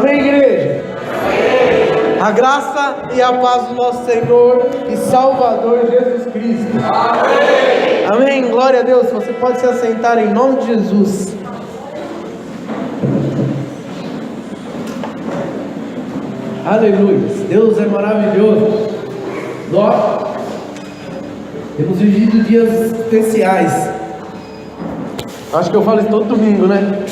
Amém, igreja? Amém. A graça e a paz do nosso Senhor e Salvador Jesus Cristo. Amém. Amém. Glória a Deus. Você pode se assentar em nome de Jesus. Aleluia. Deus é maravilhoso. Nós temos vivido dias especiais. Acho que eu falo isso todo domingo, né?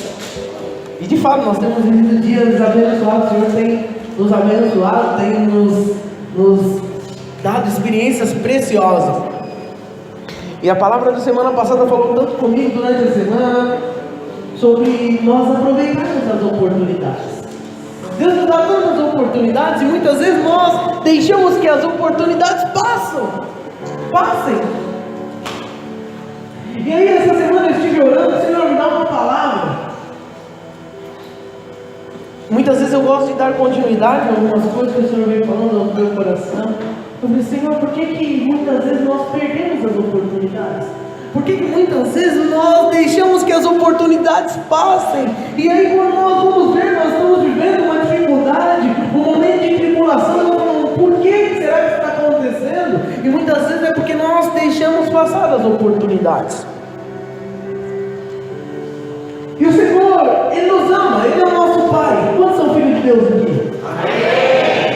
E de fato nós temos vivido dias abençoados. O Senhor tem nos abençoado, tem nos dado experiências preciosas. E a palavra da semana passada falou tanto comigo durante a semana sobre nós aproveitarmos as oportunidades. Deus nos dá tantas oportunidades e muitas vezes nós deixamos que as oportunidades passem. E aí essa semana eu estive orando, Senhor, me dá uma palavra. Muitas vezes eu gosto de dar continuidade a algumas coisas que o Senhor vem falando no meu coração. Eu falei, Senhor, por que muitas vezes nós perdemos as oportunidades? Por que muitas vezes nós deixamos que as oportunidades passem? E aí quando nós vamos ver, nós estamos vivendo uma dificuldade, um momento de tribulação. Por que será que está acontecendo? E muitas vezes é porque nós deixamos passar as oportunidades. E o Senhor, Ele nos ama, Ele é o nosso Pai. Quantos são filhos de Deus aqui? Amém.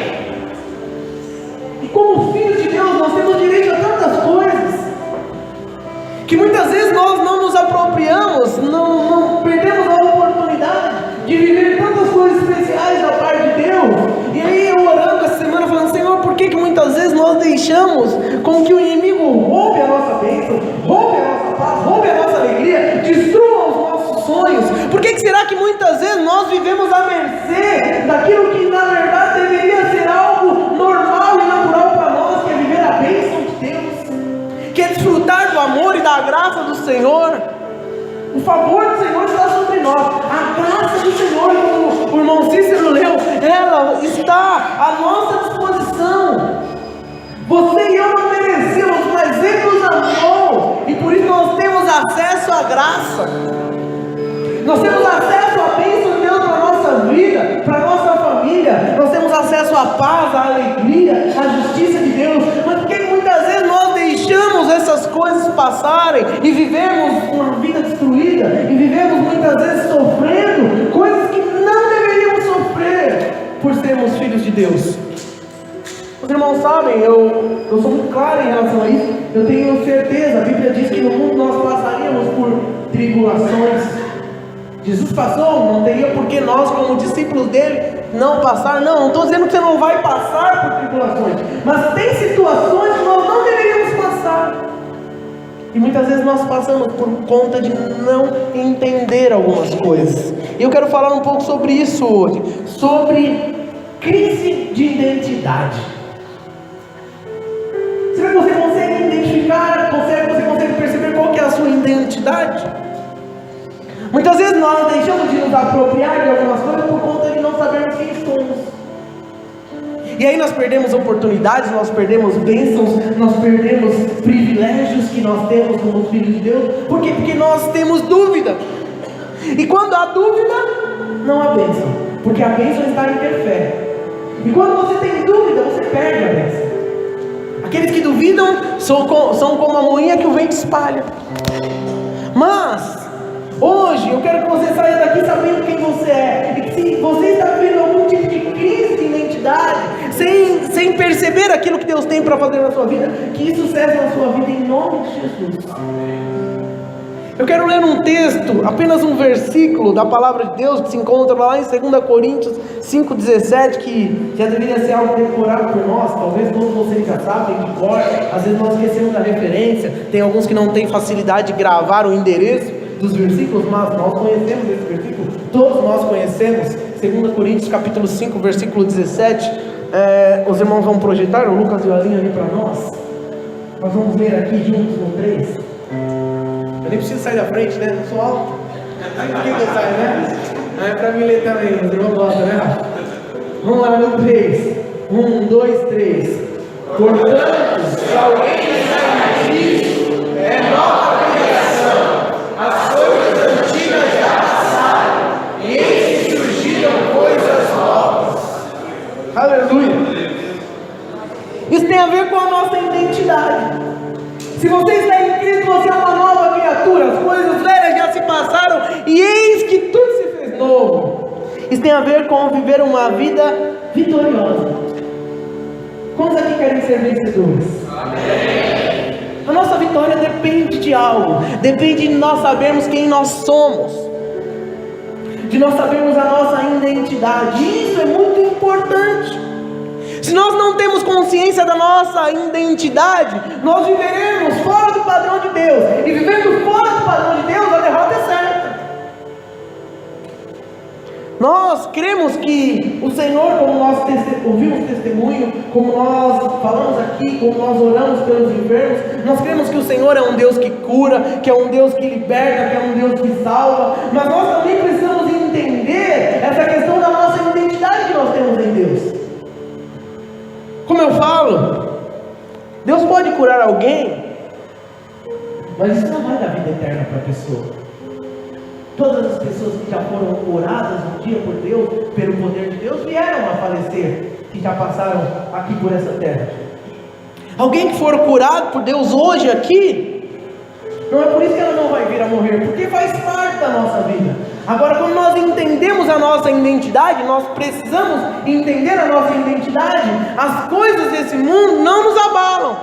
E como filhos de Deus, nós temos direito a tantas coisas que muitas vezes nós não nos apropriamos, não perdemos a oportunidade de viver tantas coisas especiais da parte de Deus. E aí eu orando essa semana falando, Senhor, por que muitas vezes nós deixamos com que o inimigo roube a nossa bênção, roube a nossa paz, roube a nossa alegria, destrua os nossos sonhos? Por que será que muitas vezes nós vivemos à mercê daquilo que na verdade deveria ser algo normal e natural para nós, que é viver a bênção de Deus, que é desfrutar do amor e da graça do Senhor? O favor do Senhor está sobre nós, a graça do Senhor, como o irmão Cícero leu, ela está à nossa disposição. Você e eu não merecemos, mas Ele nos amou, e por isso nós temos acesso à graça. Nós temos acesso à bênção de Deus para a nossa vida, para a nossa família. Nós temos acesso à paz, à alegria, à justiça de Deus. Mas por que muitas vezes nós deixamos essas coisas passarem e vivemos uma vida destruída? E vivemos muitas vezes sofrendo coisas que não deveríamos sofrer por sermos filhos de Deus. Os irmãos sabem, eu sou muito claro em relação a isso. Eu tenho certeza, a Bíblia diz que no mundo nós passaríamos por tribulações. Jesus passou, não teria por que nós, como discípulos dele, não passar. Não estou dizendo que você não vai passar por tribulações, mas tem situações que nós não deveríamos passar. E muitas vezes nós passamos por conta de não entender algumas coisas. E eu quero falar um pouco sobre isso hoje, sobre crise de identidade. Será que você consegue identificar, você consegue perceber qual que é a sua identidade? Muitas vezes nós deixamos de nos apropriar de algumas coisas por conta de não sabermos quem somos. E aí nós perdemos oportunidades, nós perdemos bênçãos, nós perdemos privilégios que nós temos como filhos de Deus. Por quê? Porque nós temos dúvida. E quando há dúvida, não há bênção. Porque a bênção está em ter fé. E quando você tem dúvida, você perde a bênção. Aqueles que duvidam são como a moinha que o vento espalha. Mas hoje eu quero que você saia daqui sabendo quem você é. E que se você está vivendo algum tipo de crise de identidade, sem perceber aquilo que Deus tem para fazer na sua vida, que isso cesse na sua vida em nome de Jesus. Eu quero ler um texto, apenas um versículo da palavra de Deus, que se encontra lá em 2 Coríntios 5,17, que já deveria ser algo decorado por nós. Talvez todos vocês já sabem de cor, às vezes nós esquecemos da referência. Tem alguns que não têm facilidade de gravar o endereço dos versículos, mas nós conhecemos esse versículo, todos nós conhecemos. 2 Coríntios capítulo 5, versículo 17. Os irmãos vão projetar, o Lucas e o Alinho ali para nós. Nós vamos ler aqui juntos no 3. Eu nem preciso sair da frente, né? Eu sou alto. Por que eu saio, né? É para mim ler também, os irmãos gostam, né? Vamos lá no 3. 1, 2, 3. Portanto, se alguém está em Cristo, é nova criação. As coisas antigas já passaram, e eis que surgiram coisas novas. Aleluia. Isso tem a ver com a nossa identidade. Se você está em Cristo, você é uma nova criatura. As coisas velhas já se passaram e eis que tudo se fez novo. Isso tem a ver com viver uma vida vitoriosa. Quantos aqui querem ser vencedores? Amém. A nossa vitória depende de algo. Depende de nós sabermos quem nós somos, de nós sabermos a nossa identidade. Isso é muito importante. Se nós não temos consciência da nossa identidade, nós viveremos fora do padrão de Deus. E vivendo fora do padrão de Deus, a derrota é certa. Nós cremos que o Senhor, como nós ouvimos testemunho, como nós falamos aqui, como nós oramos pelos enfermos, nós cremos que o Senhor é um Deus que cura, que é um Deus que liberta, que é um Deus que salva. Mas nós também precisamos entender essa questão da nossa identidade que nós temos em Deus. Como eu falo, Deus pode curar alguém, mas isso não vai dar vida eterna para a pessoa. Todas as pessoas que já foram curadas um dia por Deus, pelo poder de Deus, vieram a falecer, que já passaram aqui por essa terra. Alguém que for curado por Deus hoje aqui, não é por isso que ela não vai vir a morrer, porque faz parte da nossa vida. Agora, quando nós entendemos a nossa identidade, nós precisamos entender a nossa identidade, as coisas desse mundo não nos abalam.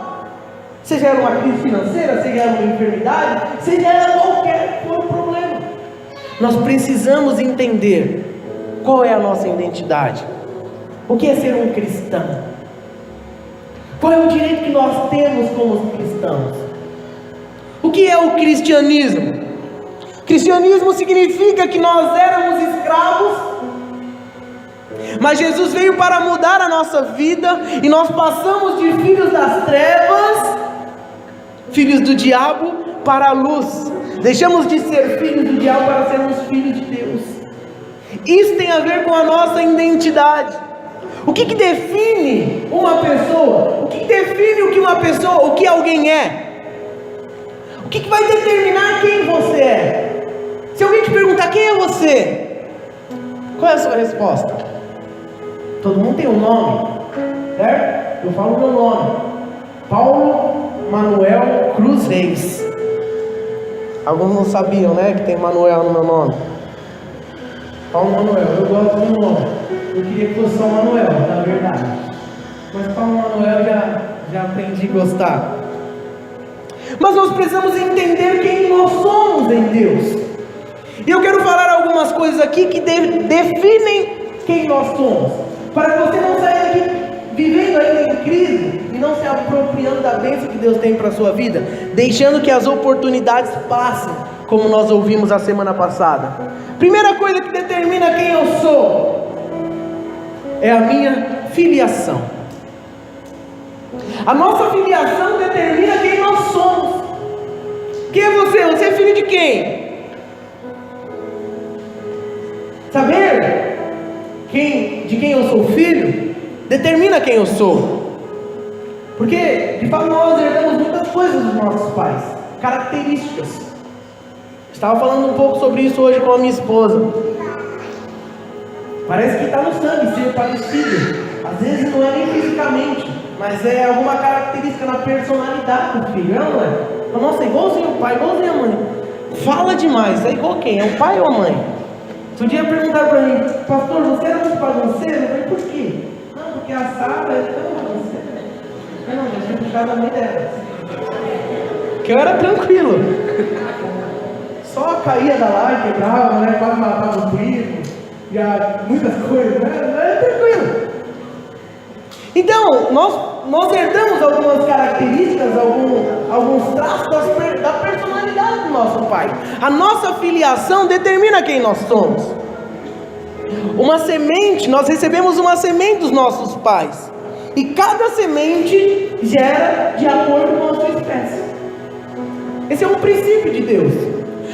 Seja ela uma crise financeira, seja ela uma enfermidade, seja ela qualquer for o problema. Nós precisamos entender qual é a nossa identidade. O que é ser um cristão? Qual é o direito que nós temos como cristãos? O que é o cristianismo? Cristianismo significa que nós éramos escravos, mas Jesus veio para mudar a nossa vida, e nós passamos de filhos das trevas, filhos do diabo, para a luz. Deixamos de ser filhos do diabo para sermos filhos de Deus. Isso tem a ver com a nossa identidade. O que define uma pessoa? O que define o que uma pessoa, o que alguém é? O que vai determinar quem você é? Se alguém te perguntar quem é você, qual é a sua resposta? Todo mundo tem um nome, certo? Eu falo o meu nome: Paulo Manuel Cruz Reis. Alguns não sabiam, né, que tem Manuel no meu nome. Paulo Manuel, eu gosto do meu nome. Eu queria que fosse só Manuel, na verdade. Mas Paulo Manuel já aprendi a gostar. Mas nós precisamos entender quem nós somos em Deus. E eu quero falar algumas coisas aqui que definem quem nós somos, para que você não saia daqui vivendo ainda em crise e não se apropriando da bênção que Deus tem para a sua vida, deixando que as oportunidades passem, como nós ouvimos a semana passada. Primeira coisa que determina quem eu sou é a minha filiação. A nossa filiação determina quem nós somos. Quem é você? Você é filho de quem? Saber de quem eu sou filho determina quem eu sou. Porque de fato nós herdamos muitas coisas dos nossos pais, características. Estava falando um pouco sobre isso hoje com a minha esposa. Parece que está no sangue ser parecido. Às vezes não é nem fisicamente, mas é alguma característica na personalidade do filho, não é? Nossa, é igualzinho o pai, igualzinho a mãe. Fala demais, é igual quem? É o pai ou a mãe? Se um dia perguntaram para mim: pastor, você era muito bagunceiro? Eu falei: por quê? Não, porque a Sara é tão bagunceira. Não, eu tinha puxado a mãe dela. Que eu era tranquilo. Só caía da laje, quebrava, né? Quase matava o primo. Já muitas coisas, né? Era tranquilo. Então, nós herdamos algumas características, alguns traços da personalidade do nosso pai. A nossa filiação determina quem nós somos. Uma semente, nós recebemos uma semente dos nossos pais. E cada semente gera de acordo com a sua espécie. Esse é um princípio de Deus.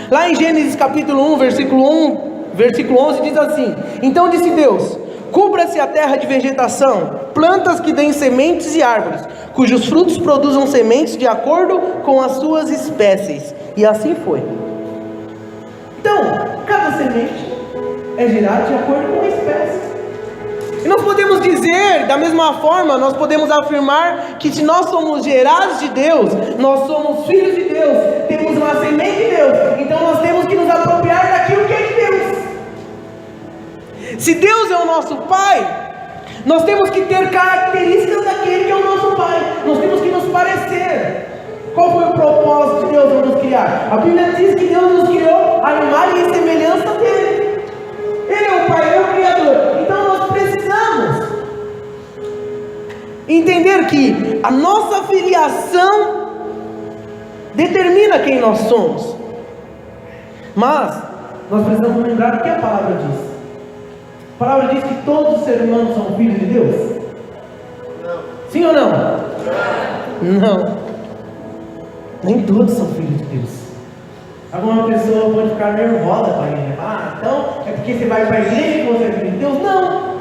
Lá em Gênesis capítulo 1, versículo 11 diz assim: então disse Deus: cubra-se a terra de vegetação, plantas que deem sementes e árvores, cujos frutos produzam sementes de acordo com as suas espécies. E assim foi. Então, cada semente é gerada de acordo com a espécie. E nós podemos dizer, da mesma forma, nós podemos afirmar que se nós somos gerados de Deus, nós somos filhos de Deus, temos uma semente de Deus, então nós temos que nos apropriar daquilo que é de Deus. Se Deus é o nosso Pai, nós temos que ter características daquele que é o nosso Pai, nós temos que nos parecer. Qual foi o propósito de Deus ao nos criar? A Bíblia diz que Deus nos criou à imagem e semelhança dele. Ele é o Pai, ele é o Criador. Então nós precisamos entender que a nossa filiação determina quem nós somos. Mas nós precisamos lembrar o que a palavra diz. A palavra diz que todos os seres humanos são filhos de Deus? Não. Sim ou não? Não. Nem todos são filhos de Deus. Alguma pessoa pode ficar nervosa com a igreja. Então é porque você vai para a igreja que você é filho de Deus? Não.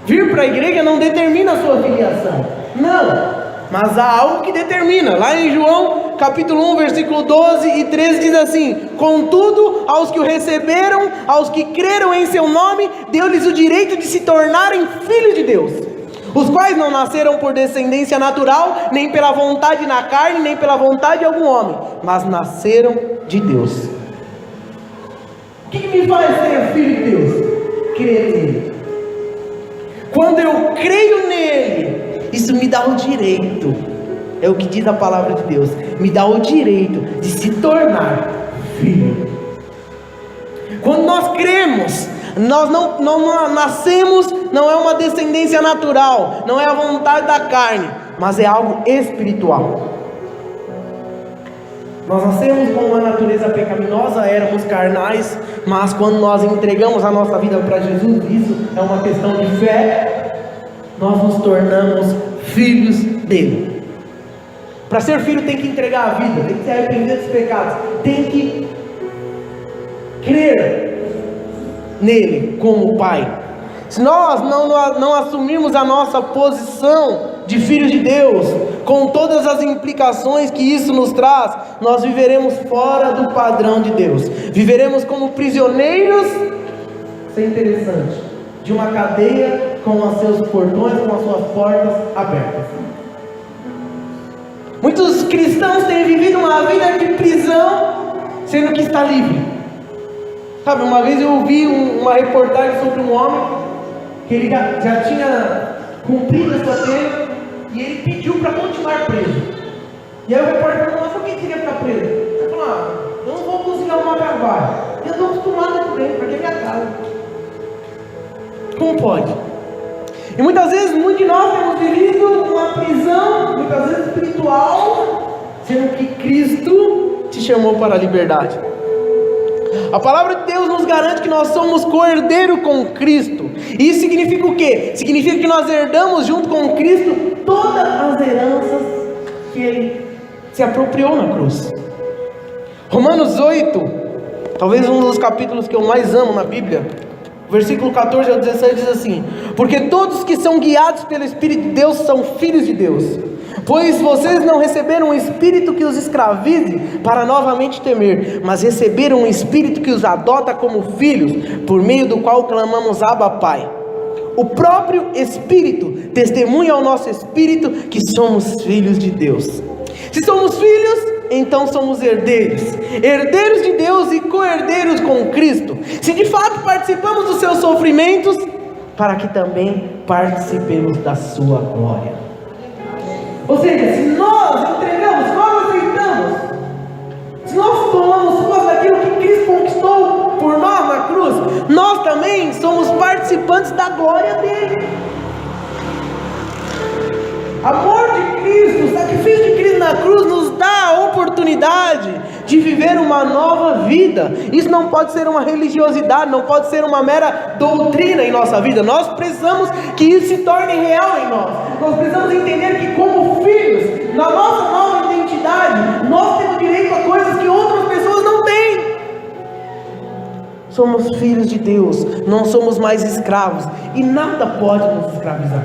Vir para a igreja não determina a sua filiação. Não. Mas há algo que determina. Lá em João capítulo 1, versículo 12 e 13 diz assim: contudo, aos que o receberam, aos que creram em seu nome, deu-lhes o direito de se tornarem filhos de Deus, os quais não nasceram por descendência natural, nem pela vontade na carne, nem pela vontade de algum homem, mas nasceram de Deus. O que me faz ser filho de Deus? Crer nele. Quando eu creio nele, isso me dá o direito, é o que diz a palavra de Deus, me dá o direito de se tornar filho. Quando nós cremos, nós não nascemos, não é uma descendência natural, não é a vontade da carne, mas é algo espiritual. Nós nascemos com uma natureza pecaminosa, éramos carnais, mas quando nós entregamos a nossa vida para Jesus, isso é uma questão de fé, nós nos tornamos filhos dele. Para ser filho tem que entregar a vida, tem que se arrepender dos pecados, tem que crer nele como Pai. Se nós não assumirmos a nossa posição de filhos de Deus, com todas as implicações que isso nos traz, nós viveremos fora do padrão de Deus, viveremos como prisioneiros, isso é interessante, de uma cadeia com os seus portões, com as suas portas abertas. Muitos cristãos têm vivido uma vida de prisão, sendo que está livre. Sabe, uma vez eu ouvi uma reportagem sobre um homem, que ele já tinha cumprido a sua pena, e ele pediu para continuar preso. E aí o repórter perguntou: mas por que queria ficar preso? Ele falou: eu não vou conseguir arrumar trabalho, eu estou acostumado com dentro, porque é minha casa. Como pode? E muitas vezes, muitos de nós temos vivido uma prisão, muitas vezes espiritual, sendo que Cristo te chamou para a liberdade. A palavra de Deus nos garante que nós somos co-herdeiro com Cristo. E isso significa o quê? Significa que nós herdamos junto com Cristo todas as heranças que Ele se apropriou na cruz. Romanos 8, talvez um dos capítulos que eu mais amo na Bíblia, versículo 14 ao 16 diz assim: porque todos que são guiados pelo Espírito de Deus são filhos de Deus. Pois vocês não receberam um espírito que os escravize para novamente temer, mas receberam um espírito que os adota como filhos, por meio do qual clamamos: Abba, Pai. O próprio Espírito testemunha ao nosso espírito que somos filhos de Deus. Se somos filhos, então somos herdeiros, herdeiros de Deus e co-herdeiros com Cristo, se de fato participamos dos seus sofrimentos, para que também participemos da sua glória. Ou seja, se nós entregamos, nós aceitamos, se nós tomamos posse daquilo que Cristo conquistou por nós na cruz, nós também somos participantes da glória dele. A morte de Cristo, o sacrifício de Cristo na cruz nos dá a oportunidade de viver uma nova vida. Isso não pode ser uma religiosidade, não pode ser uma mera doutrina em nossa vida. Nós precisamos que isso se torne real em nós. Nós precisamos entender que como filhos, na nossa nova identidade, nós temos direito a coisas que outras pessoas não têm. Somos filhos de Deus, não somos mais escravos, e nada pode nos escravizar.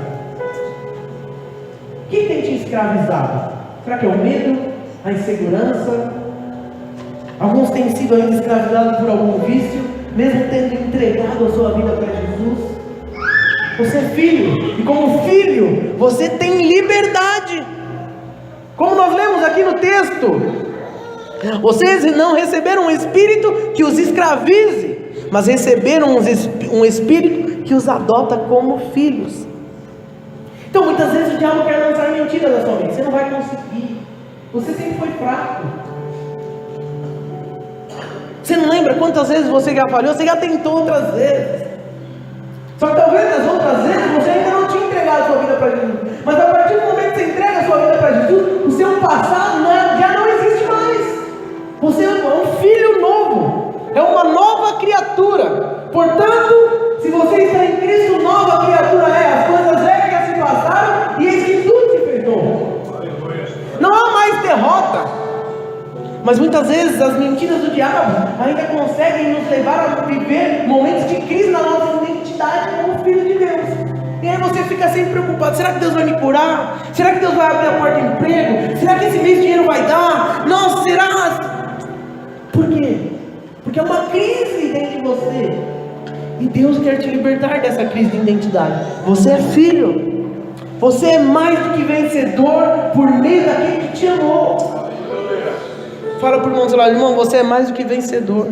O que tem te escravizado? Será que é o medo? A insegurança? Alguns têm sido ainda escravizados por algum vício, mesmo tendo entregado a sua vida para Jesus. Você é filho, e como filho, você tem liberdade. Como nós lemos aqui no texto, vocês não receberam um espírito que os escravize, mas receberam um espírito que os adota como filhos. Então muitas vezes o diabo quer lançar mentira na sua mente. Você não vai conseguir, você sempre foi fraco. Você não lembra quantas vezes você já falhou? Você já tentou outras vezes. Só que talvez nas outras vezes você ainda não tinha entregado a sua vida para Jesus. Mas a partir do momento que você entrega a sua vida para Jesus, o seu passado já não existe mais. Você é um filho novo, é uma nova criatura. Portanto, se você está em Cristo, nova criatura é. As coisas velhas já se passaram e eis que tudo se fez novo. Não há mais derrota. Mas muitas vezes as mentiras do diabo ainda conseguem nos levar a viver momentos de crise na nossa identidade como filho de Deus. E aí você fica sempre preocupado: será que Deus vai me curar? Será que Deus vai abrir a porta de emprego? Será que esse mês dinheiro vai dar? Nossa, será? Por quê? Porque é uma crise dentro de você. E Deus quer te libertar dessa crise de identidade. Você é filho. Você é mais do que vencedor por meio daquele que te amou. Fala para o irmão do seu lado: irmão, você é mais do que vencedor.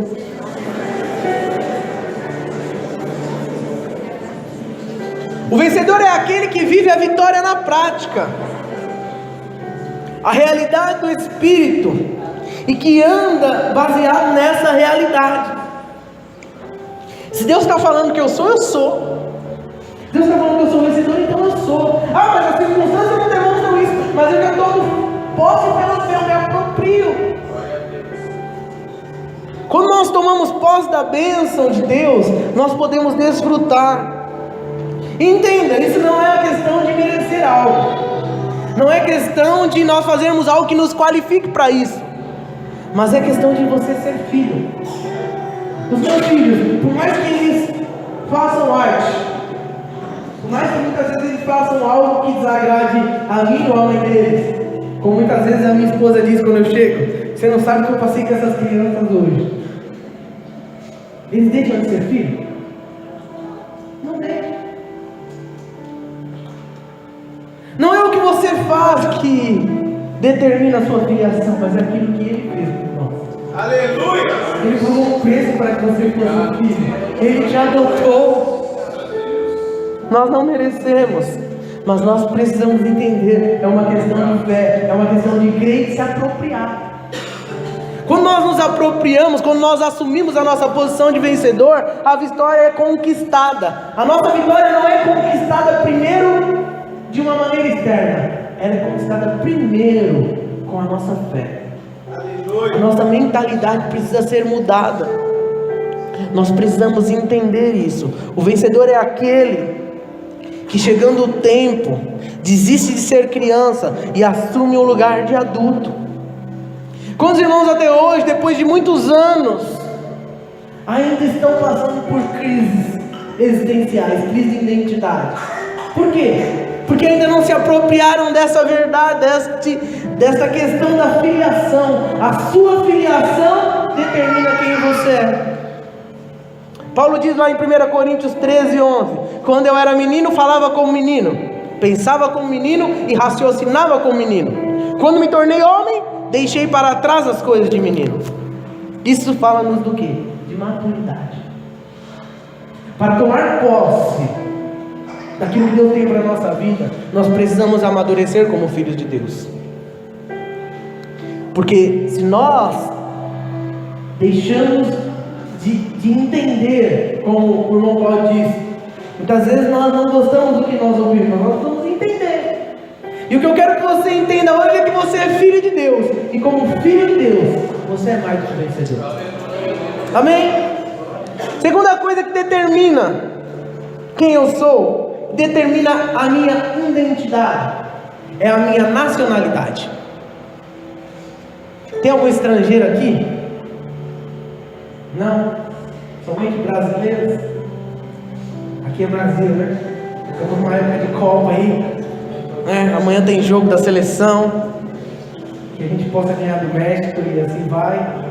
O vencedor é aquele que vive a vitória na prática, a realidade do Espírito, e que anda baseado nessa realidade. Se Deus está falando que eu sou, eu sou. Deus está falando que eu sou vencedor, então eu sou. Ah, mas as circunstâncias não demonstram isso. Mas eu já tomo posse pelo céu, me aproprio. Quando nós tomamos posse da bênção de Deus, nós podemos desfrutar. Entenda, isso não é uma questão de merecer algo. Não é questão de nós fazermos algo que nos qualifique para isso. Mas é questão de você ser filho. Os meus filhos, por mais que eles façam arte, por mais que muitas vezes eles façam algo que desagrade a mim ou a mãe deles, como muitas vezes a minha esposa diz quando eu chego: você não sabe o que eu passei com essas crianças hoje. Eles deixam de ser filho? Não deixam. Não é o que você faz que determina a sua filiação, mas é aquilo que Ele fez por nós. Aleluia! Ele pagou um preço para que você fosse um filho. Ele te adotou. Nós não merecemos, mas nós precisamos entender. É uma questão de fé, é uma questão de crer e se apropriar. Quando nós nos apropriamos, quando nós assumimos a nossa posição de vencedor, a vitória é conquistada. A nossa vitória não é conquistada primeiro de uma maneira externa, ela é conquistada primeiro com a nossa fé. A nossa mentalidade precisa ser mudada. Nós precisamos entender isso. O vencedor é aquele que, chegando o tempo, desiste de ser criança e assume o lugar de adulto. Quantos irmãos até hoje, depois de muitos anos, ainda estão passando por crises existenciais, crise de identidade? Por quê? Porque ainda não se apropriaram dessa verdade, dessa questão da filiação. A sua filiação determina quem você é. Paulo diz lá em 1 Coríntios 13:11: quando eu era menino, falava como menino, pensava como menino e raciocinava como menino. Quando me tornei homem, deixei para trás as coisas de menino. Isso fala-nos do quê? De maturidade. Para tomar posse daquilo que Deus tem para a nossa vida, nós precisamos amadurecer como filhos de Deus. Porque se nós deixamos de entender, como o irmão Paulo disse, muitas vezes nós não gostamos do que nós ouvimos, mas nós vamos entender. E o que eu quero que você entenda hoje é que você é filho de Deus. E como filho de Deus, você é mais do que vencedor. Amém? Segunda coisa que determina quem eu sou, determina a minha identidade, é a minha nacionalidade. Tem algum estrangeiro aqui? Não? Somente brasileiros? Aqui é Brasil, né? Estamos numa época de Copa aí. Amanhã tem jogo da seleção, que a gente possa ganhar do México e assim vai.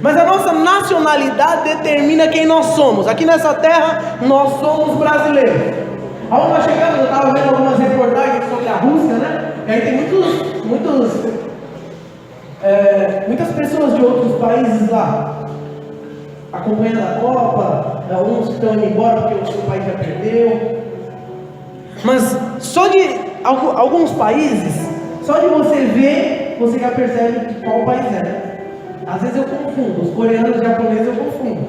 Mas a nossa nacionalidade determina quem nós somos. Aqui nessa terra nós somos brasileiros. Aonde nós chegamos, eu estava vendo algumas reportagens sobre a Rússia, né? E aí tem muitas pessoas de outros países lá, acompanhando a Copa, alguns estão indo embora porque o seu país já perdeu. Mas só de alguns países, só de você ver, você já percebe de qual país é. Às vezes eu confundo, os coreanos e os japoneses eu confundo,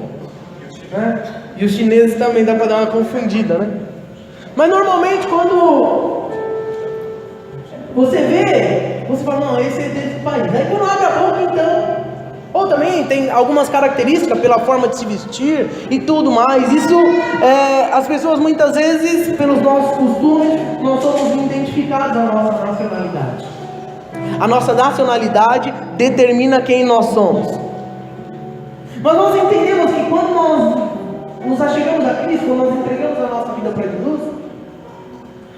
né? E os chineses também dá para dar uma confundida, né? Mas normalmente quando você vê, você fala, não, esse é desse país. Aí quando abre a boca, então, ou também tem algumas características pela forma de se vestir e tudo mais. Isso, as pessoas muitas vezes, pelos nossos costumes, nós somos identificados à nossa nacionalidade. A nossa nacionalidade determina quem nós somos. Mas nós entendemos que quando nós nos achegamos a Cristo, quando nós entregamos a nossa vida para Jesus,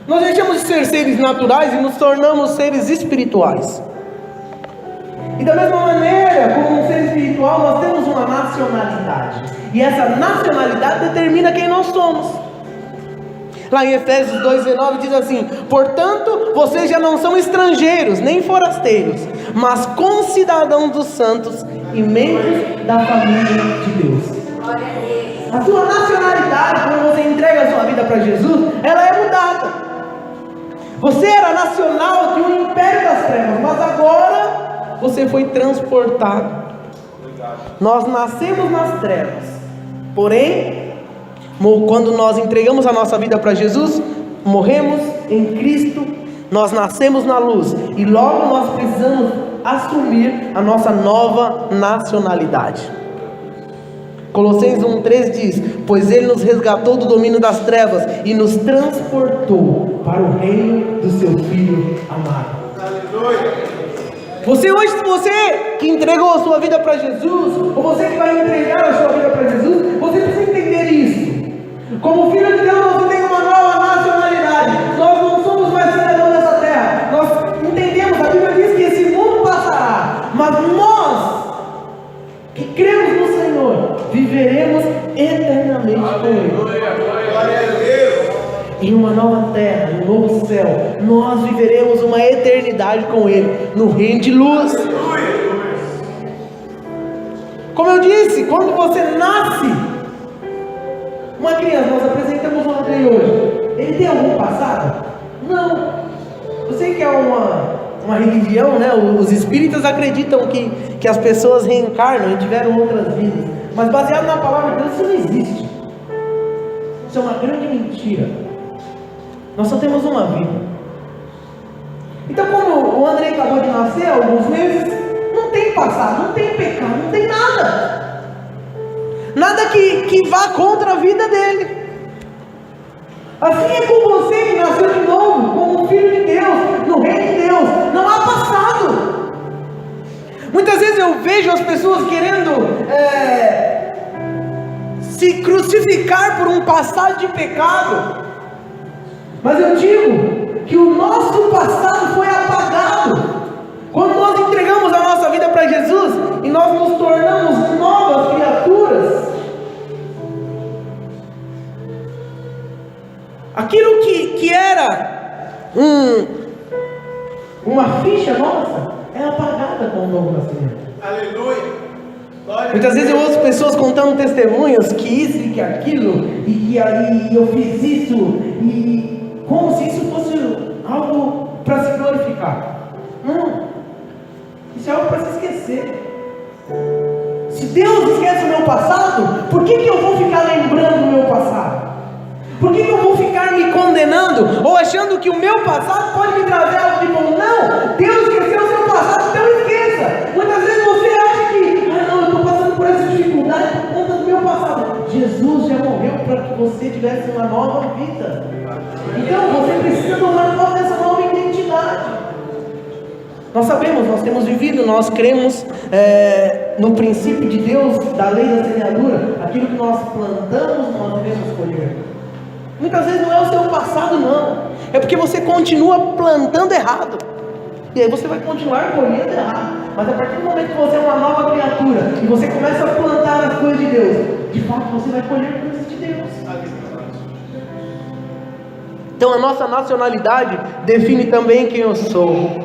nós deixamos de ser seres naturais e nos tornamos seres espirituais. E da mesma maneira, como um ser espiritual, nós temos uma nacionalidade. E essa nacionalidade determina quem nós somos. Lá em Efésios 2,19 diz assim: portanto, vocês já não são estrangeiros, nem forasteiros, mas concidadãos dos santos e membros da família de Deus. A sua nacionalidade, quando você entrega a sua vida para Jesus, ela é mudada. Você era nacional de um império das trevas, mas agora você foi transportado. Nós nascemos nas trevas, porém, quando nós entregamos a nossa vida para Jesus, morremos em Cristo, nós nascemos na luz, e logo nós precisamos assumir a nossa nova nacionalidade. Colossenses 1,3 diz: pois Ele nos resgatou do domínio das trevas e nos transportou para o reino do seu Filho amado. Você hoje, se você que entregou a sua vida para Jesus, ou você que vai entregar a sua vida para Jesus, você precisa entender isso. Como filho de Deus, você tem uma nova nacionalidade. Nós não somos mais cidadãos dessa terra. Nós entendemos, a Bíblia diz que esse mundo passará, mas nós que cremos no Senhor viveremos eternamente com Ele. Em uma nova terra, em um novo céu, nós viveremos uma eternidade com Ele, no reino de luz. Como eu disse, quando você nasce, uma criança, nós apresentamos o Andrei hoje, ele tem algum passado? Não. Eu sei que é uma religião, né? Os espíritas acreditam que as pessoas reencarnam e tiveram outras vidas, mas baseado na palavra de Deus, isso não existe. Isso é uma grande mentira. Nós só temos uma vida. Então, como o Andrei acabou de nascer há alguns meses, não tem passado, não tem pecado, não tem nada. Nada que vá contra a vida dele. Assim é com você que nasceu de novo, como um filho de Deus, no reino de Deus. Não há passado. Muitas vezes eu vejo as pessoas querendo se crucificar por um passado de pecado. Mas eu digo que o nosso passado foi apagado quando nós entregamos a nossa vida para Jesus e nós nos tornamos novas criaturas. Aquilo que era uma ficha nossa é apagada com o novo nascimento. Aleluia! Muitas vezes eu ouço pessoas contando testemunhos que isso e que aquilo, e que aí eu fiz isso, e como se isso fosse algo para se glorificar. Não, isso é algo para se esquecer. Se Deus esquece o meu passado, por que eu vou ficar lembrando do meu passado? Por que eu vou ficar me condenando, ou achando que o meu passado pode me trazer algo de bom? Não, Deus esqueceu o seu passado, então esqueça. Muitas vezes você acha que, não, eu estou passando por essa dificuldade por conta do meu passado. Jesus já morreu para que você tivesse uma nova vida. Então você precisa tomar conta dessa nova identidade. Nós sabemos, nós temos vivido, nós cremos no princípio de Deus, da lei da semeadura. Aquilo que nós plantamos, nós devemos colher. Muitas vezes não é o seu passado, não, é porque você continua plantando errado, e aí você vai continuar colhendo errado. Mas a partir do momento que você é uma nova criatura e você começa a plantar as coisas de Deus, de fato você vai colher coisas de Deus. Então a nossa nacionalidade define também quem eu sou.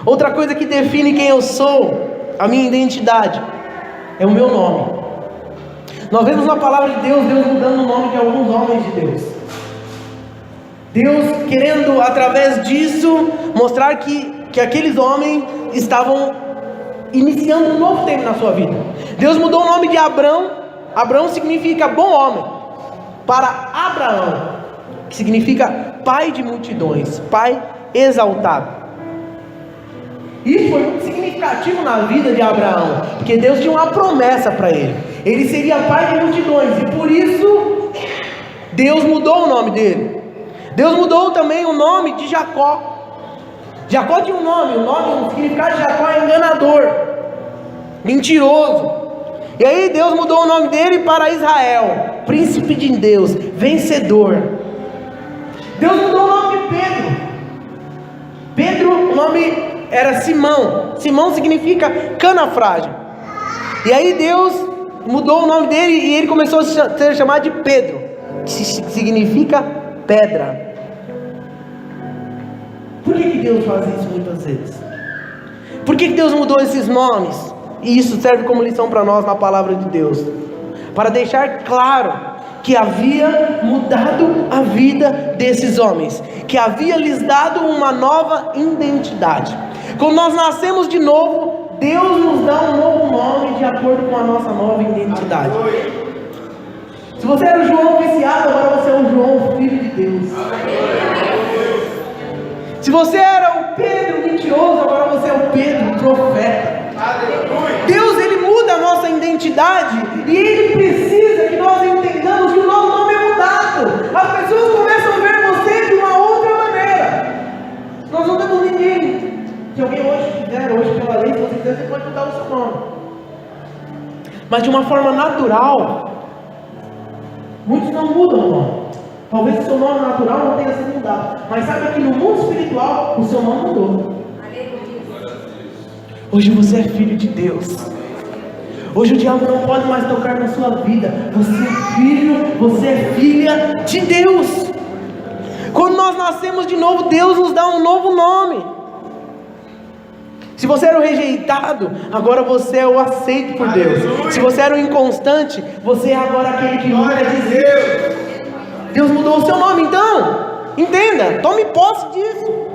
Outra coisa que define quem eu sou, a minha identidade, é o meu nome. Nós vemos na palavra de Deus, Deus mudando o nome de alguns homens de Deus. Deus querendo, através disso, mostrar que aqueles homens estavam iniciando um novo tempo na sua vida. Deus mudou o nome de Abrão. Abrão significa bom homem, para Abraão, que significa pai de multidões, pai exaltado. Isso foi muito significativo na vida de Abraão, porque Deus tinha uma promessa para ele. Ele seria pai de multidões, e por isso Deus mudou o nome dele. Deus mudou também o nome de Jacó. Jacó tinha um nome, o significado de Jacó é enganador, mentiroso. E aí Deus mudou o nome dele para Israel, príncipe de Deus, vencedor. Deus mudou o nome de Pedro. Pedro, o nome era Simão. Simão significa cana frágil. E aí Deus mudou o nome dele e ele começou a ser chamado de Pedro, que significa pedra. Por que Deus faz isso muitas vezes? Por que Deus mudou esses nomes? E isso serve como lição para nós na palavra de Deus, para deixar claro que havia mudado a vida desses homens, que havia lhes dado uma nova identidade. Quando nós nascemos de novo, Deus nos dá um novo nome de acordo com a nossa nova identidade. Se você era o João viciado, agora você é o João, filho de Deus. Se você era o Pedro mentiroso, agora você é o Pedro profeta. Deus, ele muda a nossa identidade, e ele precisa que nós entendamos que o nosso nome é mudado. As pessoas começam a ver você de uma outra maneira. Nós não temos ninguém. Se alguém hoje quiser, hoje pela lei, se você quiser, você pode mudar o seu nome. Mas de uma forma natural, muitos não mudam o nome. Talvez o seu nome natural não tenha sido mudado, mas sabe que no mundo espiritual o seu nome mudou. Hoje você é filho de Deus. Hoje o diabo não pode mais tocar na sua vida. Você é filho, você é filha de Deus. Quando nós nascemos de novo, Deus nos dá um novo nome. Se você era o rejeitado, agora você é o aceito por Deus. Se você era o inconstante, você é agora aquele que muda de Deus. Deus mudou o seu nome, então entenda, tome posse disso.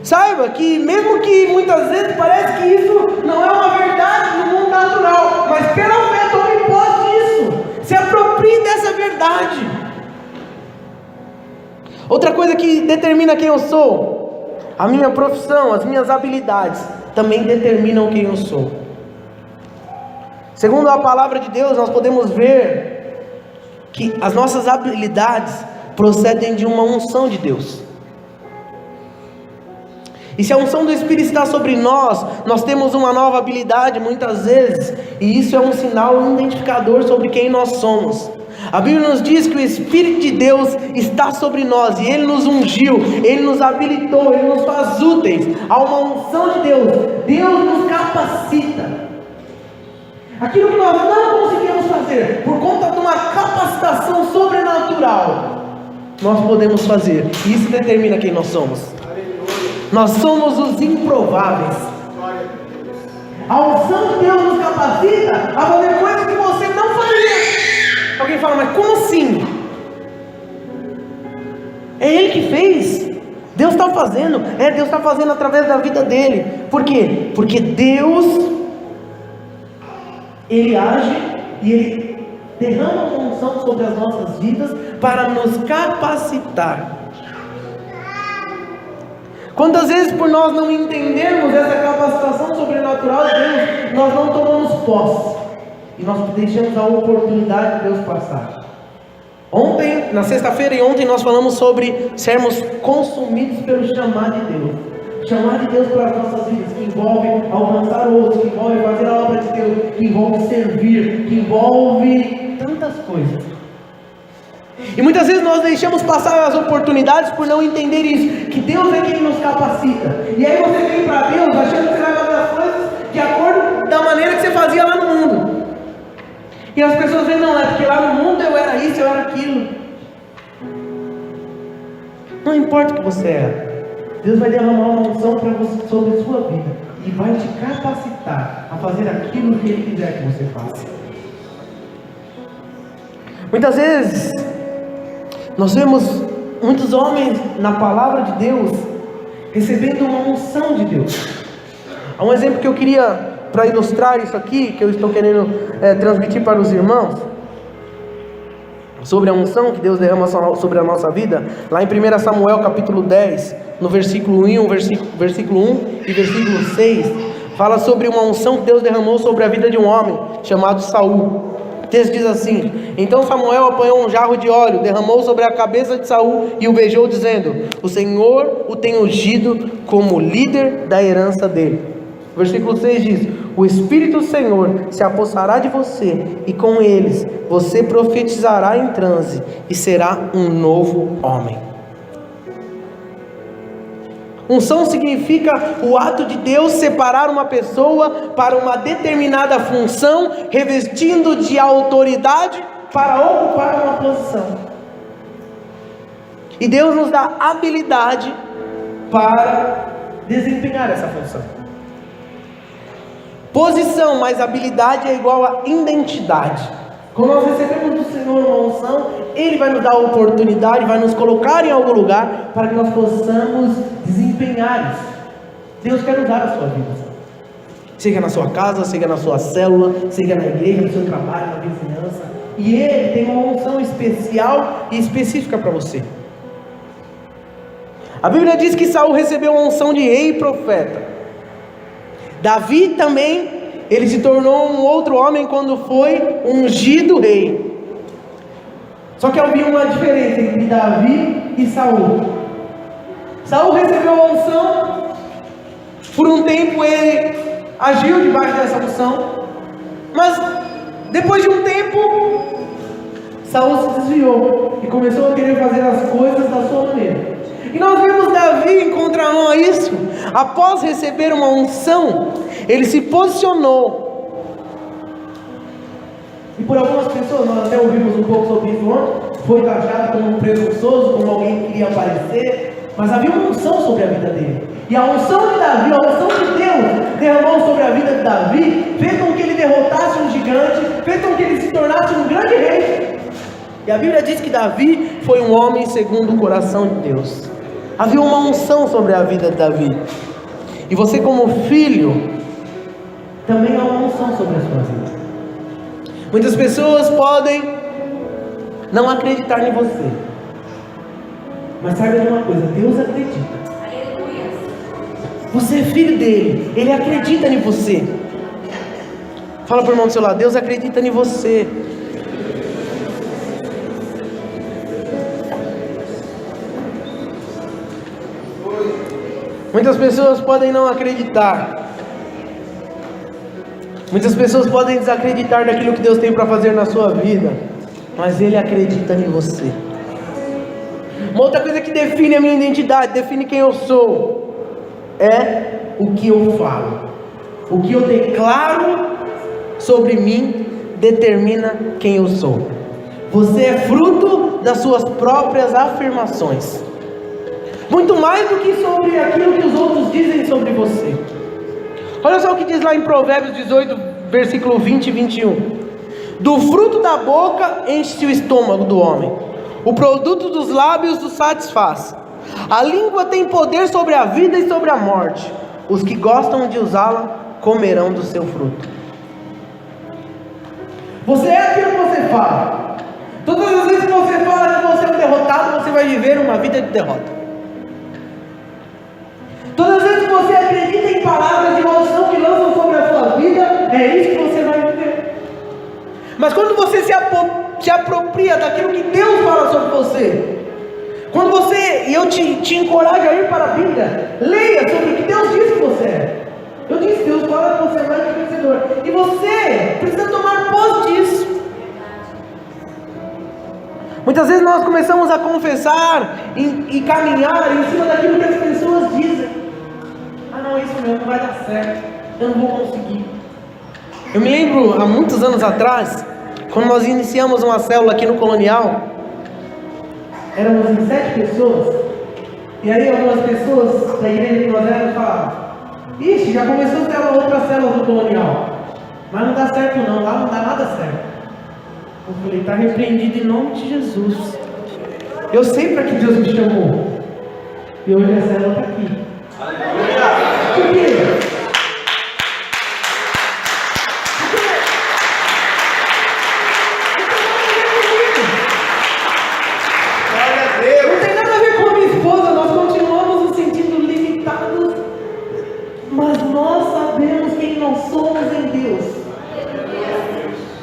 Saiba que mesmo que muitas vezes parece que isso não é uma verdade no mundo natural, mas pela fé tome posse disso. Se aproprie dessa verdade. Outra coisa que determina quem eu sou, a minha profissão, as minhas habilidades, também determinam quem eu sou. Segundo a palavra de Deus, nós podemos ver que as nossas habilidades procedem de uma unção de Deus. E se a unção do Espírito está sobre nós, nós temos uma nova habilidade muitas vezes, e isso é um sinal identificador sobre quem nós somos. A Bíblia nos diz que o Espírito de Deus está sobre nós, e Ele nos ungiu, Ele nos habilitou, Ele nos faz úteis. Há uma unção de Deus, Deus nos capacita. Aquilo que nós não conseguimos fazer, por conta de uma capacitação sobrenatural, nós podemos fazer, e isso determina quem nós somos. Nós somos os improváveis. A unção de Deus nos capacita a fazer coisas que você não faria. Alguém fala, mas como assim? É Ele que fez. Deus está fazendo. Deus está fazendo através da vida dele. Por quê? Porque Deus, Ele age e Ele derrama a unção sobre as nossas vidas para nos capacitar. Quantas vezes por nós não entendermos essa capacitação sobrenatural de Deus, nós não tomamos posse, e nós deixamos a oportunidade de Deus passar. Ontem, na sexta-feira e ontem, nós falamos sobre sermos consumidos pelo chamar de Deus. Chamar de Deus para as nossas vidas, que envolve alcançar outros, que envolve fazer a obra de Deus, que envolve servir, que envolve tantas coisas. E muitas vezes nós deixamos passar as oportunidades por não entender isso, que Deus é quem nos capacita. E aí você vem para Deus achando que você vai fazer as coisas de acordo da maneira que você fazia lá no mundo. E as pessoas veem, não, é porque lá no mundo eu era isso, eu era aquilo. Não importa o que você é, Deus vai derramar uma unção sobre a sua vida e vai te capacitar a fazer aquilo que Ele quiser que você faça. Muitas vezes nós vemos muitos homens na palavra de Deus recebendo uma unção de Deus. Há um exemplo que eu queria, para ilustrar isso aqui, que eu estou querendo transmitir para os irmãos, sobre a unção que Deus derrama sobre a nossa vida, lá em 1 Samuel capítulo 10, no versículo 1, versículo 1 e versículo 6, fala sobre uma unção que Deus derramou sobre a vida de um homem chamado Saul. O texto diz assim: então Samuel apanhou um jarro de óleo, derramou sobre a cabeça de Saul e o beijou, dizendo: o Senhor o tem ungido como líder da herança dele. O versículo 6 diz: o Espírito do Senhor se apossará de você, e com eles você profetizará em transe, e será um novo homem. Unção significa o ato de Deus separar uma pessoa para uma determinada função, revestindo de autoridade para ocupar uma posição. E Deus nos dá habilidade para desempenhar essa função. Posição mais habilidade é igual a identidade. Quando nós recebemos do Senhor uma unção, Ele vai nos dar a oportunidade, vai nos colocar em algum lugar para que nós possamos desempenhar isso. Deus quer usar a sua vida, seja na sua casa, seja na sua célula, seja na igreja, no seu trabalho, na vizinhança. E Ele tem uma unção especial e específica para você. A Bíblia diz que Saul recebeu uma unção de rei e profeta. Davi também, ele se tornou um outro homem quando foi ungido rei. Só que havia uma diferença entre Davi e Saul. Saul recebeu a unção, por um tempo ele agiu debaixo dessa unção, mas depois de um tempo Saul se desviou e começou a querer fazer as coisas da sua maneira. E nós vemos Davi em contramão a isso. Após receber uma unção, ele se posicionou. E por algumas pessoas, nós até ouvimos um pouco sobre isso ontem, foi taxado como um presunçoso, como alguém que queria aparecer, mas havia uma unção sobre a vida dele. E a unção de Davi, a unção que Deus derramou sobre a vida de Davi, fez com que ele derrotasse um gigante, fez com que ele se tornasse um grande rei. E a Bíblia diz que Davi foi um homem segundo o coração de Deus. Havia uma unção sobre a vida de Davi. E você, como filho, também há uma unção sobre a sua vida. Muitas pessoas podem não acreditar em você, mas saiba de uma coisa: Deus acredita. Você é filho dele, Ele acredita em você. Fala para o irmão do seu lado: Deus acredita em você. Muitas pessoas podem não acreditar. Muitas pessoas podem desacreditar daquilo que Deus tem para fazer na sua vida, mas Ele acredita em você. Uma outra coisa que define a minha identidade, define quem eu sou, é o que eu falo. O que eu declaro sobre mim determina quem eu sou. Você é fruto das suas próprias afirmações, muito mais do que sobre aquilo que os outros dizem sobre você. Olha só o que diz lá em Provérbios 18, versículo 20 e 21. Do fruto da boca enche o estômago do homem, o produto dos lábios o satisfaz. A língua tem poder sobre a vida e sobre a morte. Os que gostam de usá-la comerão do seu fruto. Você é aquilo que você fala. Todas as vezes que você fala que você é um derrotado, você vai viver uma vida de derrota. Todas as vezes que você acredita em palavras de maldição que lançam sobre a sua vida, é isso que você vai viver. Mas quando você se apropria daquilo que Deus fala sobre você, quando você, e eu te encorajo a ir para a Bíblia, leia sobre o que Deus diz que você é. Eu disse: Deus fala que você é mais que vencedor, e você precisa tomar posse disso. Muitas vezes nós começamos a confessar e caminhar em cima daquilo que as pessoas dizem. Não, isso mesmo não vai dar certo, eu não vou conseguir. Eu me lembro, há muitos anos atrás, quando nós iniciamos uma célula aqui no Colonial, éramos em 7 pessoas, E aí algumas pessoas da igreja que nós éramos falavam: ixi, já começou a ser outra célula do colonial, mas não dá certo não, lá não dá nada certo. Eu falei: está repreendido em nome de Jesus. Eu sei para que Deus me chamou. E hoje a célula está aqui. Por quê? Não tem nada a ver com a minha esposa, nós continuamos nos sentindo limitados, mas nós sabemos quem nós somos em Deus.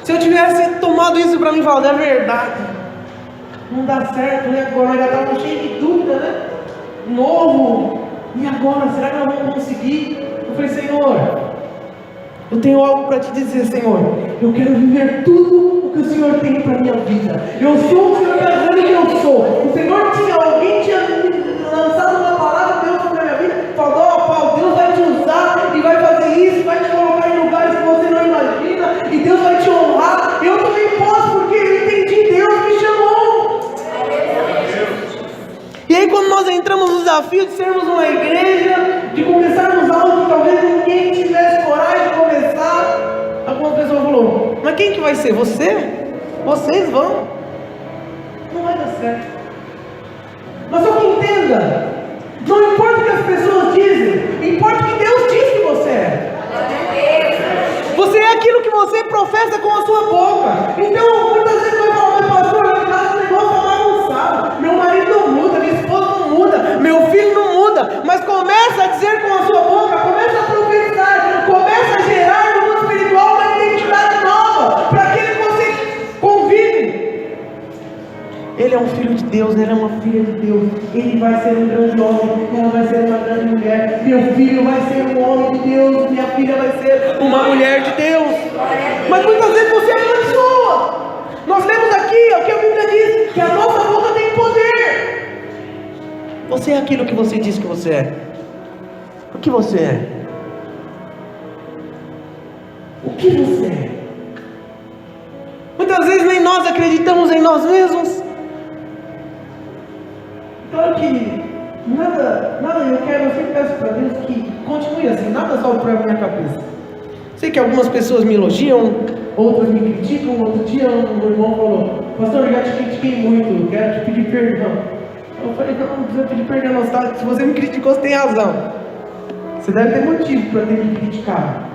Se eu tivesse tomado isso para mim, falar, é verdade, não dá certo, né? Agora já estava cheio de dúvida, né? Novo, e agora? Será que nós vamos conseguir? Eu falei: Senhor, eu tenho algo para te dizer, Senhor. Eu quero viver tudo o que o Senhor tem para a minha vida. Eu sou o Senhor dizendo que eu sou. O Senhor alguém tinha lançado uma palavra de Deus sobre a minha vida, falou: ó, Paulo, Deus vai te usar e vai fazer isso, vai te colocar em lugares que você não imagina, e Deus vai te honrar. Eu também posso, porque eu entendi, Deus me chamou. E aí, quando nós entramos no desafio de sermos uma igreja, de começarmos algo que talvez ninguém tivesse coragem de começar, algumas pessoas falaram: mas quem que vai ser? Você? Vocês vão? Não vai dar certo. Mas só que entenda, não importa o que as pessoas dizem, importa o que Deus diz que você é. Você é aquilo que você professa com a sua boca. Então, muitas vezes vai falar: mas pastor, lá em casa o negócio está bagunçado, meu marido não muda, minha esposa não muda, meu filho não muda. Mas começa a dizer com a sua boca, começa a profetizar, começa a gerar no mundo espiritual uma identidade nova para aquele que você convive. Ele é um filho de Deus, ela é uma filha de Deus. Ele vai ser um grande homem, ela vai ser uma grande mulher. Meu filho vai ser um homem de Deus, minha filha vai ser uma mulher de Deus. Mas muitas vezes você abençoa. Nós lemos aqui, o que a Bíblia diz, que a nossa boca tem poder. Você é aquilo que você diz que você é. O que você é? O que você é? Muitas vezes nem nós acreditamos em nós mesmos. Claro que nada, eu sempre peço para Deus que continue assim, nada sobe para a minha cabeça. Sei que algumas pessoas me elogiam, outras me criticam. Outro dia um irmão falou: pastor, eu já te critiquei muito, quero te pedir perdão. Eu falei: não precisa pedir perdão, não, tá? Se você me criticou, você tem razão. Você deve ter motivo para ter me criticado.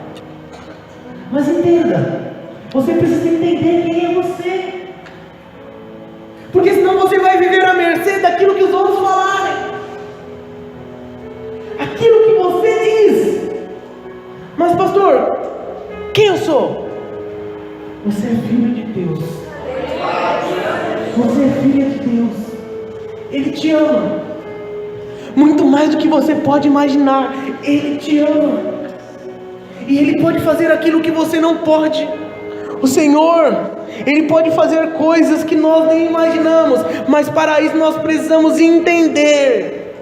Mas entenda, você precisa entender quem é você. Porque senão você vai viver à mercê daquilo que os outros falarem. Aquilo que você diz. Mas pastor, quem eu sou? Você é filho de Deus. Você é filha de Deus. Ele te ama. Muito mais do que você pode imaginar. Ele te ama. E Ele pode fazer aquilo que você não pode. O Senhor, Ele pode fazer coisas que nós nem imaginamos, mas para isso nós precisamos entender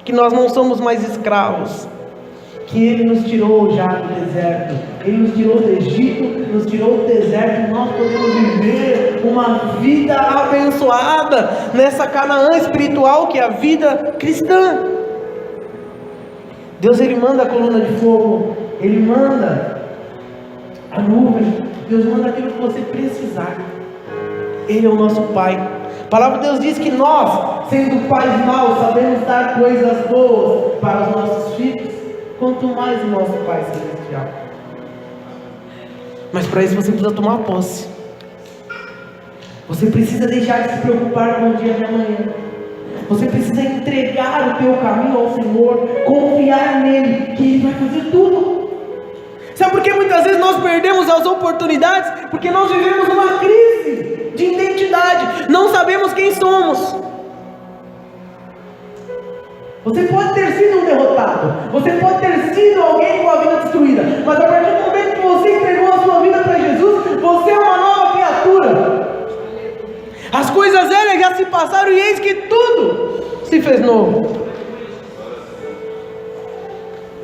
que nós não somos mais escravos, que Ele nos tirou já do deserto, Ele nos tirou do Egito, nos tirou do deserto, e nós podemos viver uma vida abençoada nessa Canaã espiritual que é a vida cristã. Deus, Ele manda a coluna de fogo, Ele manda a nuvem, Deus manda aquilo que você precisar. Ele é o nosso Pai. A palavra de Deus diz que nós, sendo pais maus, sabemos dar coisas boas para os nossos filhos, quanto mais o nosso Pai Celestial. Mas para isso você precisa tomar posse. Você precisa deixar de se preocupar com o dia de amanhã. Você precisa entregar o teu caminho ao Senhor, confiar nele, que Ele vai fazer tudo. Sabe por que muitas vezes nós perdemos as oportunidades? Porque nós vivemos uma crise de identidade, não sabemos quem somos. Você pode ter sido um derrotado, você pode ter sido alguém com a vida destruída, mas a partir do momento que você entregou a sua vida para Jesus, você é uma nova criatura. As coisas velhas já se passaram e eis que tudo se fez novo.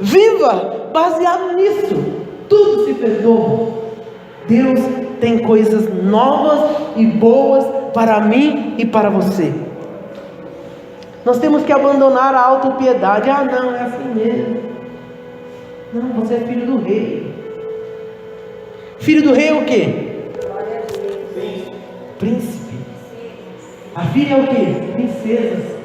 Viva baseado nisso. Tudo se fez novo. Deus tem coisas novas e boas para mim e para você. Nós temos que abandonar a autopiedade. Ah, não, é assim mesmo. Não, você é filho do rei. Filho do rei é o quê? Príncipe. A filha é o quê? Princesa.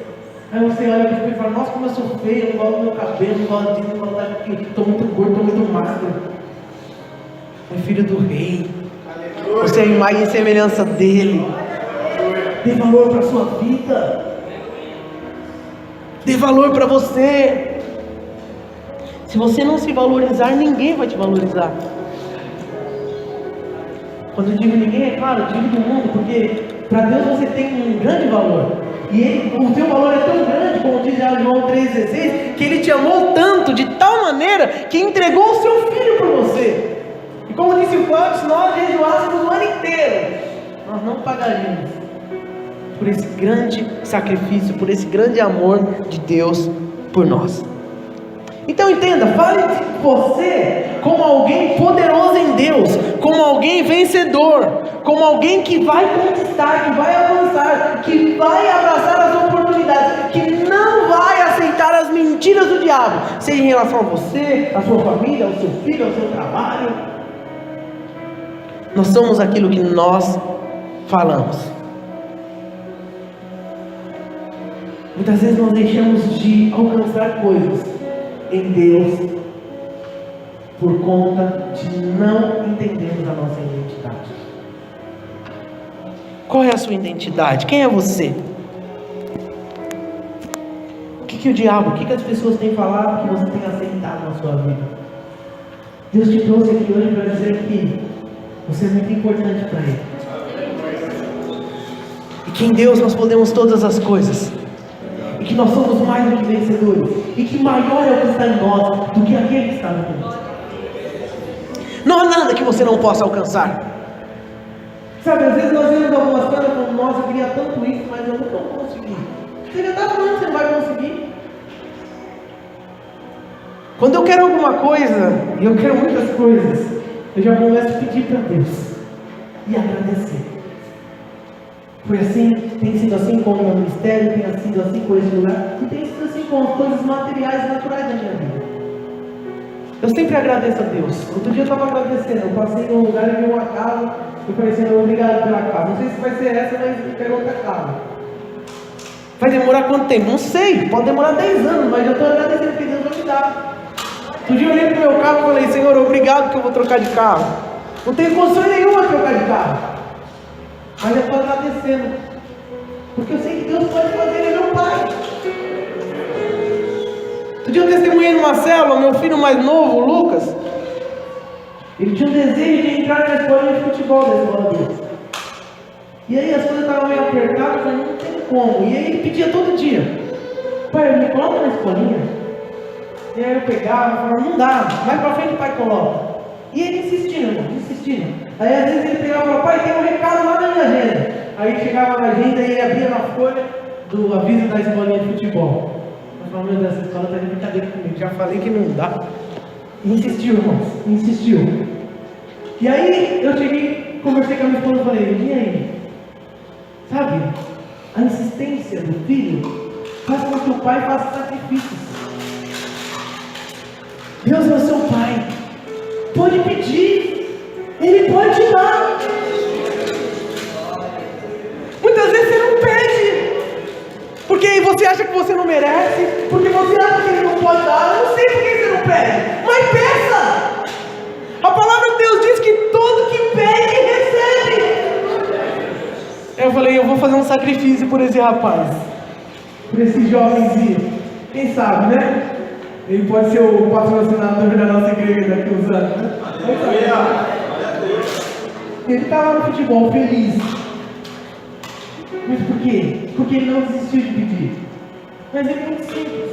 Aí você olha para o espelho e fala: nossa, como eu sou feio, eu não gosto do meu cabelo, não gosto disso, não gosto daquilo, estou muito gordo, estou muito magro. É filho do rei. Você é a imagem e semelhança dele. Dê valor para a sua vida. Dê valor para você. Se você não se valorizar, ninguém vai te valorizar. Quando eu digo ninguém, é claro, eu digo do mundo, porque para Deus você tem um grande valor. E o seu valor é tão grande, como diz João 3,16, que Ele te amou tanto, de tal maneira, que entregou o seu Filho por você. E como disse o Cláudio, se nós jejuássemos o ano inteiro, nós não pagaríamos por esse grande sacrifício, por esse grande amor de Deus por nós. Então entenda, fale de você como alguém poderoso em Deus, como alguém vencedor, como alguém que vai conquistar, que vai avançar, que vai abraçar as oportunidades, que não vai aceitar as mentiras do diabo, seja em relação a você, a sua família, ao seu filho, ao seu trabalho. Nós somos aquilo que nós falamos. Muitas vezes nós deixamos de alcançar coisas em Deus por conta de não entendermos a nossa identidade. Qual é a sua identidade? Quem é você? O que o diabo, o que as pessoas têm falado que você tem aceitado na sua vida? Deus te trouxe aqui hoje para dizer que você é muito importante para Ele, e que em Deus nós podemos todas as coisas, e que nós somos mais do que vencedores, e que maior é o que está em nós do que aquele que está no mundo. Não há nada que você não possa alcançar. Sabe, às vezes nós vemos algumas coisas como: nossa, eu queria tanto isso, mas eu não consegui. Você já está falando que você não vai conseguir. Quando eu quero alguma coisa, e eu quero muitas coisas, eu já começo a pedir para Deus e agradecer. Foi assim, tem sido assim com o meu ministério, tem sido assim com esse lugar, e tem sido assim com as coisas materiais e naturais da minha vida. Eu sempre agradeço a Deus. Outro dia eu estava agradecendo, eu passei num lugar e vi uma casa, eu falei: Senhor, obrigado pela casa. Não sei se vai ser essa, mas eu quero outra casa. Vai demorar quanto tempo? Não sei, pode demorar 10 anos, mas eu estou agradecendo porque Deus vai me dar. Outro dia eu olhei para o meu carro e falei: Senhor, obrigado que eu vou trocar de carro. Não tenho condição nenhuma de trocar de carro, mas eu estou agradecendo, porque eu sei que Deus pode fazer, Ele é meu Pai. Outro dia eu testemunhei numa célula, meu filho mais novo, o Lucas, ele tinha um desejo de entrar na escolinha de futebol da escola dele. E aí as coisas estavam meio apertadas, eu falei: não tem como. E aí ele pedia todo dia: pai, me coloca na escolinha. E aí eu pegava e falava: não dá, mais pra frente o pai coloca. E ele insistindo, insistindo. Aí às vezes ele pegava e falava: pai, tem um recado lá na minha agenda. Aí chegava na agenda e ele abria na folha do aviso da escolinha de futebol. Eu falava: meu Deus, essa escola está de brincadeira comigo, já falei que não dá. E insistiu, irmãos, insistiu. E aí eu cheguei, conversei com a minha esposa e falei: e aí? Sabe, a insistência do filho faz com que o pai faça sacrifícios. Deus é o seu pai, pode pedir, Ele pode te dar. Muitas vezes você não pede, porque aí você acha que você não merece, porque você acha que Ele não pode dar. Eu não sei por que você não pede, mas peça. A palavra de Deus diz que todo que pede, recebe. Eu falei: eu vou fazer um sacrifício por esse rapaz, por esse jovenzinho. Quem sabe, né? Ele pode ser o patrocinador da nossa igreja daqui uns anos. Ele está lá no futebol, feliz. Mas por quê? Porque ele não desistiu de pedir. Mas ele é muito simples.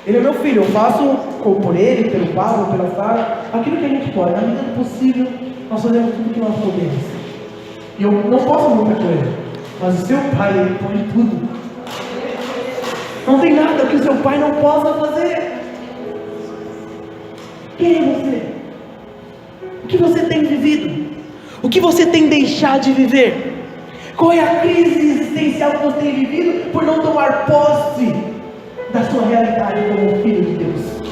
Ele é meu filho, eu faço por ele, pelo Pablo, pela Sara, aquilo que a gente pode. Na medida do possível, nós fazemos tudo que nós podemos. E eu não posso muita coisa, mas o seu pai, Ele pode tudo. Não tem nada que o seu pai não possa fazer. Quem é você? O que você tem vivido? O que você tem deixado de viver? Qual é a crise existencial que você tem vivido por não tomar posse da sua realidade como filho de Deus?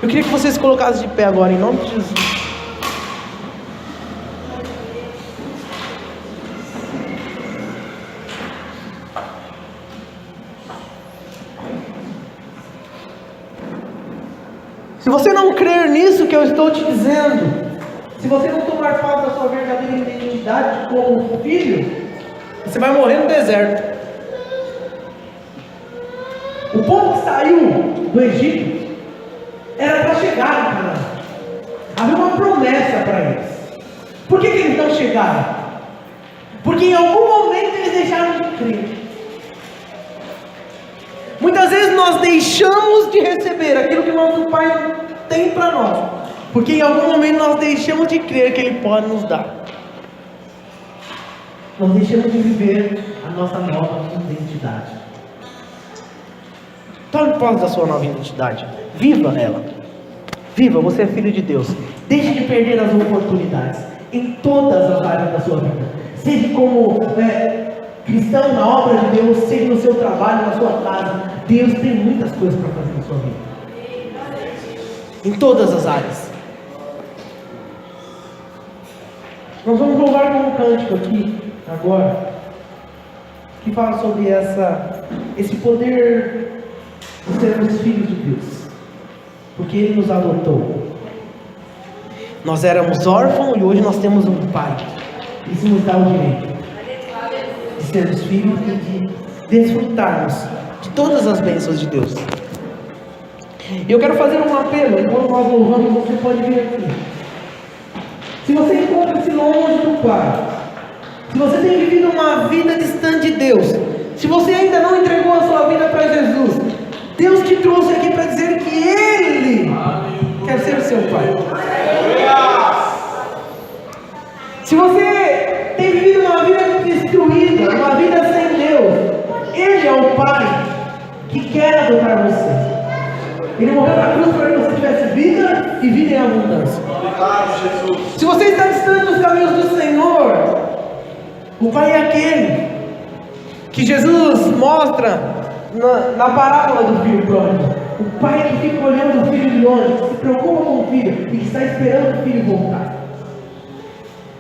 Eu queria que vocês se colocassem de pé agora, em nome de Jesus. Se você não crer nisso que eu estou te dizendo, se você não tomar posse da sua verdadeira identidade como filho, você vai morrer no deserto. O povo que saiu do Egito era para chegar em Canaã. Havia uma promessa para eles. Por que eles não chegaram? Porque em algum momento eles deixaram de crer. Muitas vezes nós deixamos de receber aquilo que nosso Pai tem para nós, porque em algum momento nós deixamos de crer que Ele pode nos dar. Nós deixamos de viver a nossa nova identidade. Tome posse da sua nova identidade. Viva ela. Viva, você é filho de Deus. Deixe de perder as oportunidades em todas as áreas da sua vida. Seja como cristão na obra de Deus, seja no seu trabalho, na sua casa. Deus tem muitas coisas para fazer na sua vida. Em todas as áreas. Nós vamos louvar com um cântico aqui, agora, que fala sobre esse poder de sermos filhos de Deus. Porque Ele nos adotou. Nós éramos órfãos e hoje nós temos um Pai. Isso nos dá o direito de sermos filhos e de desfrutarmos de todas as bênçãos de Deus. E eu quero fazer um apelo. Enquanto nós louvamos, você pode vir aqui. Se você encontra-se longe do Pai, se você tem vivido uma vida distante de Deus, se você ainda não entregou a sua vida para Jesus, Deus te trouxe aqui para dizer que Ele quer ser o seu Pai. Se você tem vivido uma vida destruída, uma vida sem Deus, Ele é o Pai que quer adotar você. Ele morreu na cruz para que você tivesse vida e vida em abundância. Se você está distante dos caminhos do Senhor, o Pai é aquele que Jesus mostra na parábola do filho pródigo. O pai que fica olhando o filho de longe, que se preocupa com o filho e que está esperando o filho voltar.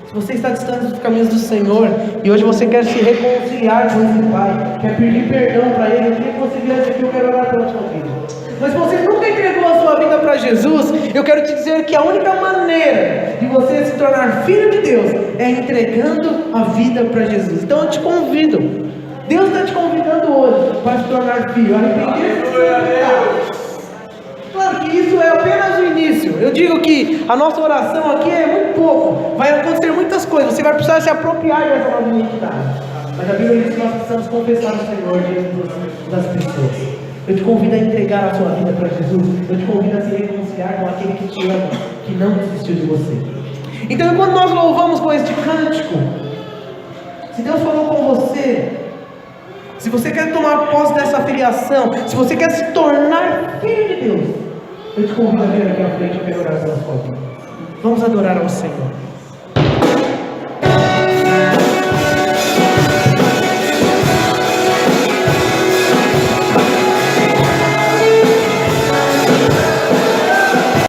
Se você está distante dos caminhos do Senhor e hoje você quer se reconciliar com esse Pai, quer pedir perdão para Ele, eu queria que você viesse aqui, eu quero orar pela sua vida. Mas se você nunca entregou a sua vida para Jesus, eu quero te dizer que a única maneira de você se tornar filho de Deus é entregando a vida para Jesus. Então eu te convido. Deus está te convidando hoje para se tornar filho, arrepender-se. Claro que isso é apenas o início. Eu digo que a nossa oração aqui é muito pouco. Vai acontecer muitas coisas. Você vai precisar se apropriar dessa nova identidade. Mas a Bíblia diz que nós precisamos confessar o Senhor diante das pessoas. Eu te convido a entregar a sua vida para Jesus. Eu te convido a se reconciliar com aquele que te ama, que não desistiu de você. Então, enquanto nós louvamos com este cântico, se Deus falou com você, se você quer tomar posse dessa filiação, se você quer se tornar filho de Deus, eu te convido a vir aqui à frente, eu quero orar pela sua vida. Vamos adorar ao Senhor.